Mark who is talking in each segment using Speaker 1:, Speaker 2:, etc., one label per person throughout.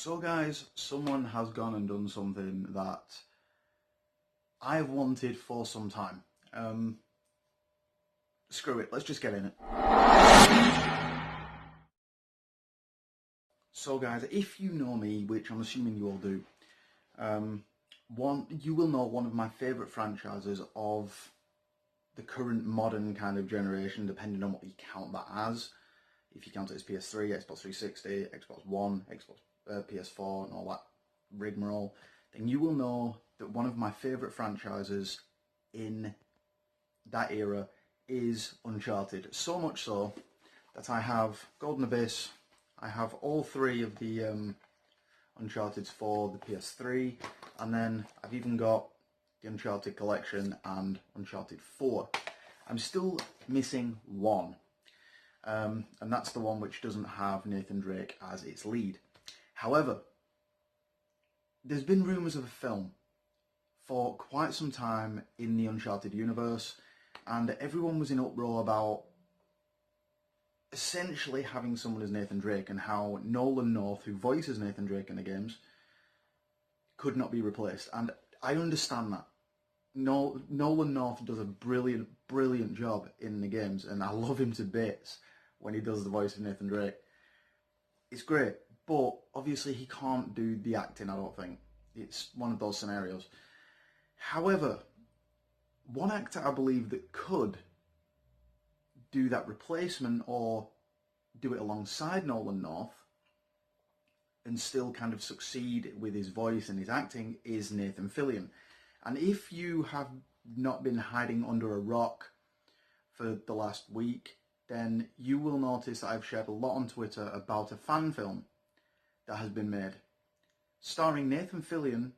Speaker 1: So guys, someone has gone and done something that I've wanted for some time. Screw it, let's just get in it. So guys, if you know me, which I'm assuming you all do, you will know one of my favourite franchises of the current modern kind of generation, depending on what you count that as. If you count it as PS3, Xbox 360, Xbox One, PS4 and all that rigmarole, then you will know that one of my favourite franchises in that era is Uncharted. So much so that I have Golden Abyss, I have all three of the Uncharted for the PS3, and then I've even got the Uncharted Collection and Uncharted 4. I'm still missing one, and that's the one which doesn't have Nathan Drake as its lead. However, there's been rumours of a film for quite some time in the Uncharted universe, and everyone was in uproar about essentially having someone as Nathan Drake, and how Nolan North, who voices Nathan Drake in the games, could not be replaced. And I understand that. Nolan North does a brilliant job in the games, and I love him to bits when he does the voice of Nathan Drake. It's great, but obviously he can't do the acting, I don't think. It's one of those scenarios. However, one actor I believe that could do that replacement or do it alongside Nolan North and still kind of succeed with his voice and his acting is Nathan Fillion. And if you have not been hiding under a rock for the last week, then you will notice that I've shared a lot on Twitter about a fan film that has been made starring Nathan Fillion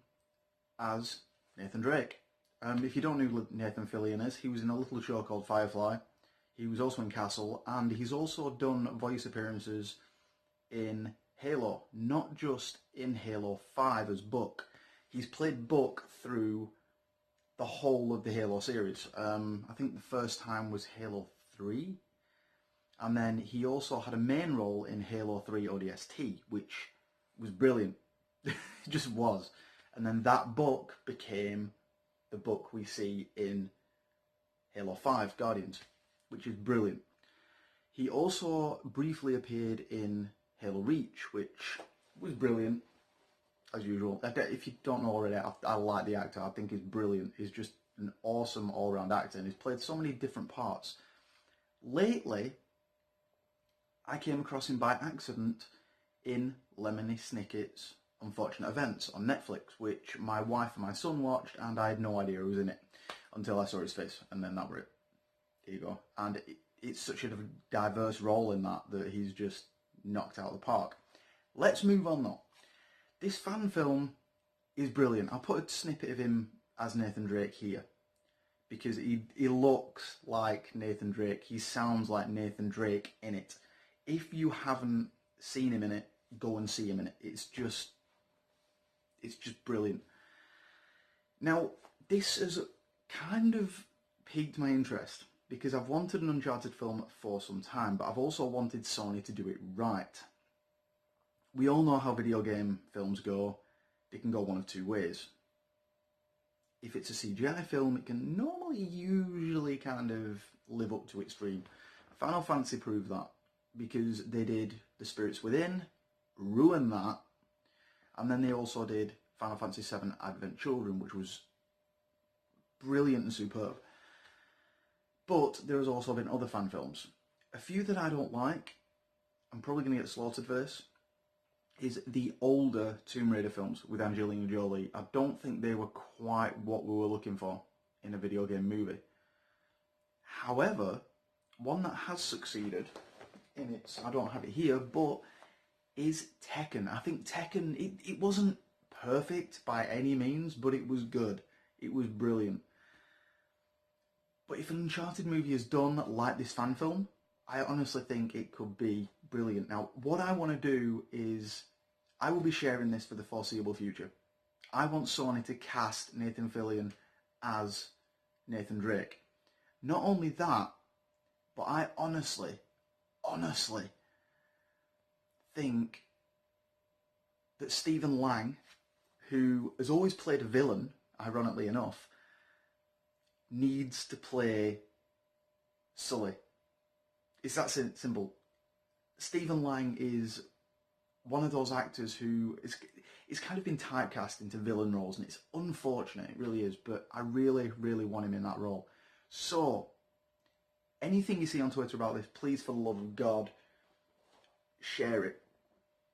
Speaker 1: as Nathan Drake. If you don't know who Nathan Fillion is, he was in a little show called Firefly. He was also in Castle, and he's also done voice appearances in Halo, not just in Halo 5 as Buck. He's played Buck through the whole of the Halo series. I think the first time was Halo 3, and then he also had a main role in Halo 3 ODST, which was brilliant. It just was. And then that Buck became the Buck we see in Halo 5 Guardians, which is brilliant. He also briefly appeared in Halo Reach, which was brilliant, as usual. If you don't know already, I like the actor. I think he's brilliant. He's just an awesome all-round actor, and he's played so many different parts. Lately, I came across him by accident in Lemony Snicket's Unfortunate Events on Netflix, which my wife and my son watched, and I had no idea who was in it until I saw his face, and then that were it. There you go. And it's such a diverse role in that he's just knocked out of the park. Let's move on though. This fan film is brilliant. I'll put a snippet of him as Nathan Drake here, because he looks like Nathan Drake. He sounds like Nathan Drake in it. If you haven't seen him in it, go and see him in it. It's just brilliant. Now, this has kind of piqued my interest, because I've wanted an Uncharted film for some time, but I've also wanted Sony to do it right. We all know how video game films go. They can go one of two ways. If it's a CGI film, it can usually kind of live up to its dream. Final Fantasy proved that, because they did The Spirits Within, ruined that, and then they also did Final Fantasy VII Advent Children, which was brilliant and superb. But there has also been other fan films. A few that I don't like, I'm probably going to get slaughtered for this, is the older Tomb Raider films with Angelina Jolie. I don't think they were quite what we were looking for in a video game movie. However, one that has succeeded in its, I don't have it here, but is Tekken. I think Tekken, it wasn't perfect by any means, but it was good. It was brilliant. But if an Uncharted movie is done like this fan film, I honestly think it could be brilliant. Now, what I want to do is, I will be sharing this for the foreseeable future. I want Sony to cast Nathan Fillion as Nathan Drake. Not only that, but I honestly think that Stephen Lang, who has always played a villain, ironically enough, needs to play Sully. It's that simple. Stephen Lang is one of those actors who is kind of been typecast into villain roles, and it's unfortunate, it really is, but I really, really want him in that role. So, anything you see on Twitter about this, please, for the love of God, share it.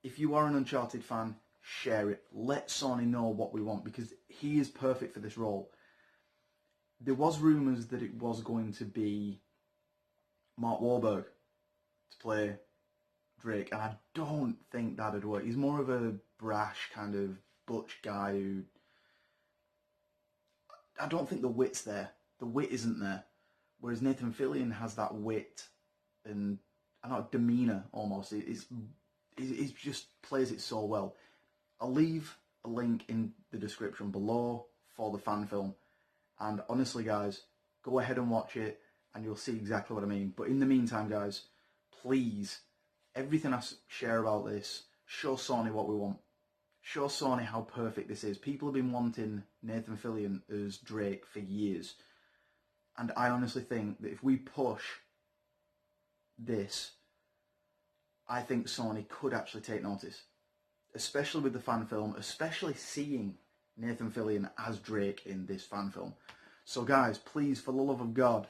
Speaker 1: If you are an Uncharted fan, share it. Let Sony know what we want, because he is perfect for this role. There was rumours that it was going to be Mark Wahlberg to play Drake, and I don't think that'd work. He's more of a brash kind of butch guy who... I don't think the wit's there. The wit isn't there. Whereas Nathan Fillion has that wit and demeanour almost. He just plays it so well. I'll leave a link in the description below for the fan film. And honestly, guys, go ahead and watch it and you'll see exactly what I mean. But in the meantime, guys, please, everything I share about this, show Sony what we want. Show Sony how perfect this is. People have been wanting Nathan Fillion as Drake for years. And I honestly think that if we push this, I think Sony could actually take notice. Especially with the fan film, especially seeing Nathan Fillion as Drake in this fan film. So guys, please, for the love of God,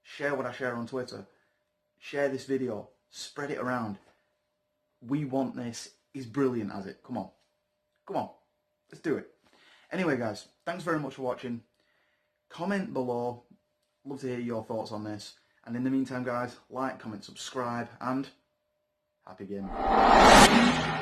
Speaker 1: share what I share on Twitter. Share this video. Spread it around. We want this. He's brilliant as it. Come on. Come on. Let's do it. Anyway, guys, thanks very much for watching. Comment below. Love to hear your thoughts on this. And in the meantime, guys, like, comment, subscribe, and happy gaming.